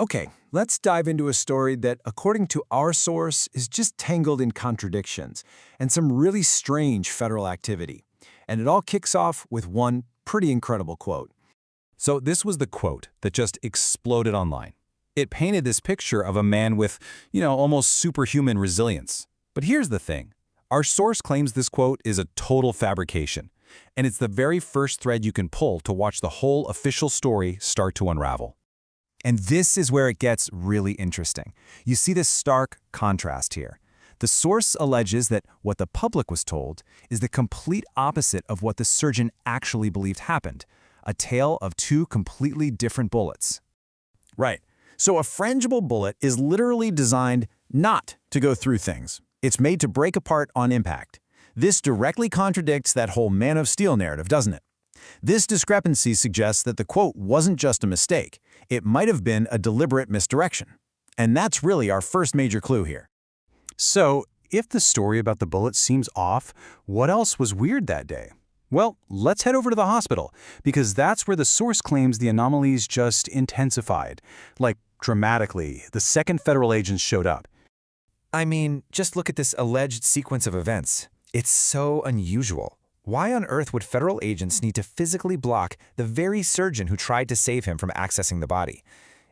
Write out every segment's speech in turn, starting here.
Okay, let's dive into a story that, according to our source, is just tangled in contradictions and some really strange federal activity. And it all kicks off with one pretty incredible quote. So this was the quote that just exploded online. It painted this picture of a man with, almost superhuman resilience. But here's the thing. Our source claims this quote is a total fabrication, and it's the very first thread you can pull to watch the whole official story start to unravel. And this is where it gets really interesting. You see this stark contrast here. The source alleges that what the public was told is the complete opposite of what the surgeon actually believed happened, a tale of two completely different bullets. Right. So a frangible bullet is literally designed not to go through things. It's made to break apart on impact. This directly contradicts that whole Man of Steel narrative, doesn't it? This discrepancy suggests that the quote wasn't just a mistake. It might have been a deliberate misdirection. And that's really our first major clue here. So, if the story about the bullet seems off, what else was weird that day? Well, let's head over to the hospital, because that's where the source claims the anomalies just intensified. Like, dramatically, the second federal agents showed up. I mean, just look at this alleged sequence of events. It's so unusual. Why on earth would federal agents need to physically block the very surgeon who tried to save him from accessing the body?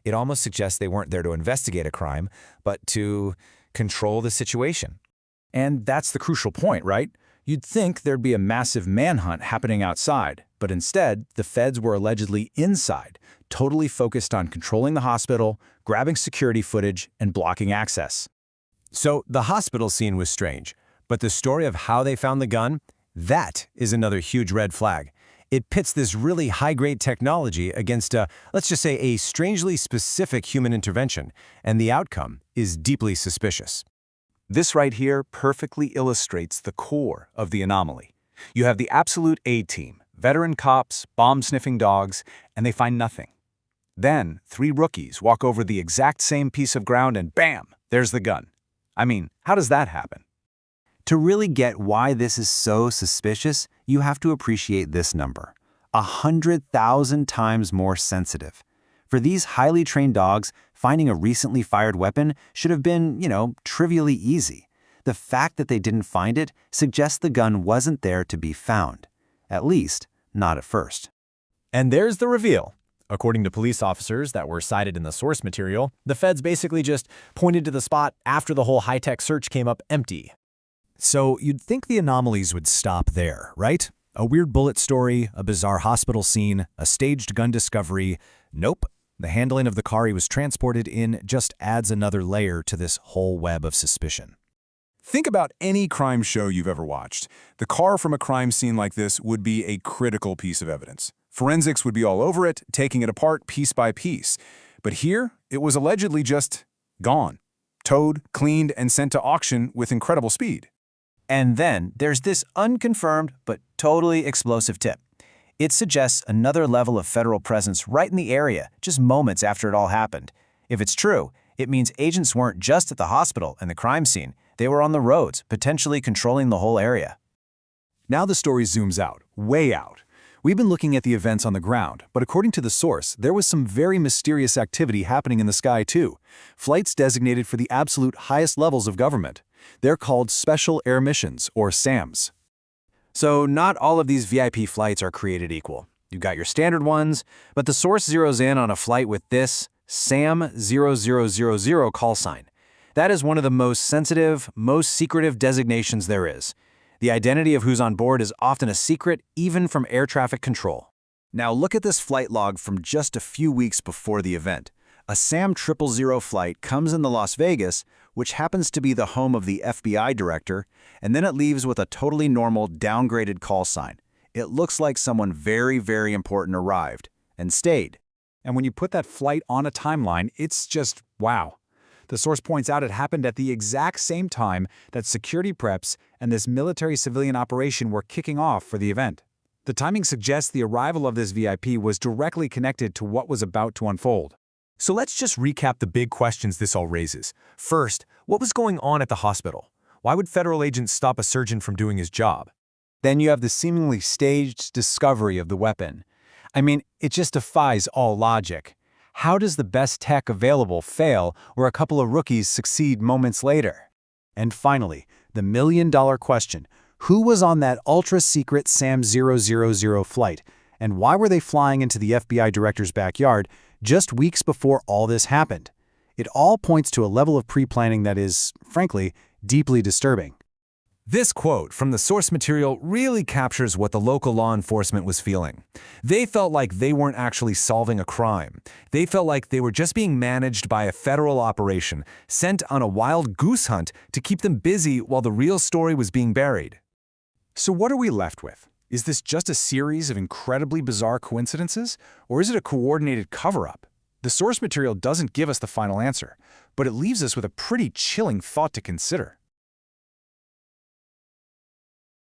It almost suggests they weren't there to investigate a crime, but to control the situation. And that's the crucial point, right? You'd think there'd be a massive manhunt happening outside, but instead, the feds were allegedly inside, totally focused on controlling the hospital, grabbing security footage, and blocking access. So the hospital scene was strange, but the story of how they found the gun, that is another huge red flag. It pits this really high-grade technology against let's just say, a strangely specific human intervention, and the outcome is deeply suspicious. This right here perfectly illustrates the core of the anomaly. You have the absolute A-team, veteran cops, bomb-sniffing dogs, and they find nothing. Then, 3 rookies walk over the exact same piece of ground and bam, there's the gun. I mean, how does that happen? To really get why this is so suspicious, you have to appreciate this number: 100,000 times more sensitive. For these highly trained dogs, finding a recently fired weapon should have been, trivially easy. The fact that they didn't find it suggests the gun wasn't there to be found. At least, not at first. And there's the reveal. According to police officers that were cited in the source material, the feds basically just pointed to the spot after the whole high-tech search came up empty. So you'd think the anomalies would stop there, right? A weird bullet story, a bizarre hospital scene, a staged gun discovery. Nope. The handling of the car he was transported in just adds another layer to this whole web of suspicion. Think about any crime show you've ever watched. The car from a crime scene like this would be a critical piece of evidence. Forensics would be all over it, taking it apart piece by piece. But here, it was allegedly just gone. Towed, cleaned, and sent to auction with incredible speed. And then there's this unconfirmed but totally explosive tip. It suggests another level of federal presence right in the area, just moments after it all happened. If it's true, it means agents weren't just at the hospital and the crime scene. They were on the roads, potentially controlling the whole area. Now the story zooms out, way out. We've been looking at the events on the ground, but according to the source, there was some very mysterious activity happening in the sky too. Flights designated for the absolute highest levels of government. They're called Special Air Missions, or SAMs. So not all of these VIP flights are created equal. You've got your standard ones, but the source zeroes in on a flight with this SAM 0000 call sign. That is one of the most sensitive, most secretive designations there is. The identity of who's on board is often a secret, even from air traffic control. Now look at this flight log from just a few weeks before the event. A SAM 000 flight comes into Las Vegas, which happens to be the home of the FBI director, and then it leaves with a totally normal, downgraded call sign. It looks like someone very, very important arrived and stayed. And when you put that flight on a timeline, it's just wow. The source points out it happened at the exact same time that security preps and this military-civilian operation were kicking off for the event. The timing suggests the arrival of this VIP was directly connected to what was about to unfold. So let's just recap the big questions this all raises. First, what was going on at the hospital? Why would federal agents stop a surgeon from doing his job? Then you have the seemingly staged discovery of the weapon. I mean, it just defies all logic. How does the best tech available fail where a couple of rookies succeed moments later? And finally, the million-dollar question: who was on that ultra-secret SAM 000 flight, and why were they flying into the FBI director's backyard just weeks before all this happened? It all points to a level of pre-planning that is, frankly, deeply disturbing. This quote from the source material really captures what the local law enforcement was feeling. They felt like they weren't actually solving a crime. They felt like they were just being managed by a federal operation, sent on a wild goose hunt to keep them busy while the real story was being buried. So what are we left with? Is this just a series of incredibly bizarre coincidences, or is it a coordinated cover-up? The source material doesn't give us the final answer, but it leaves us with a pretty chilling thought to consider.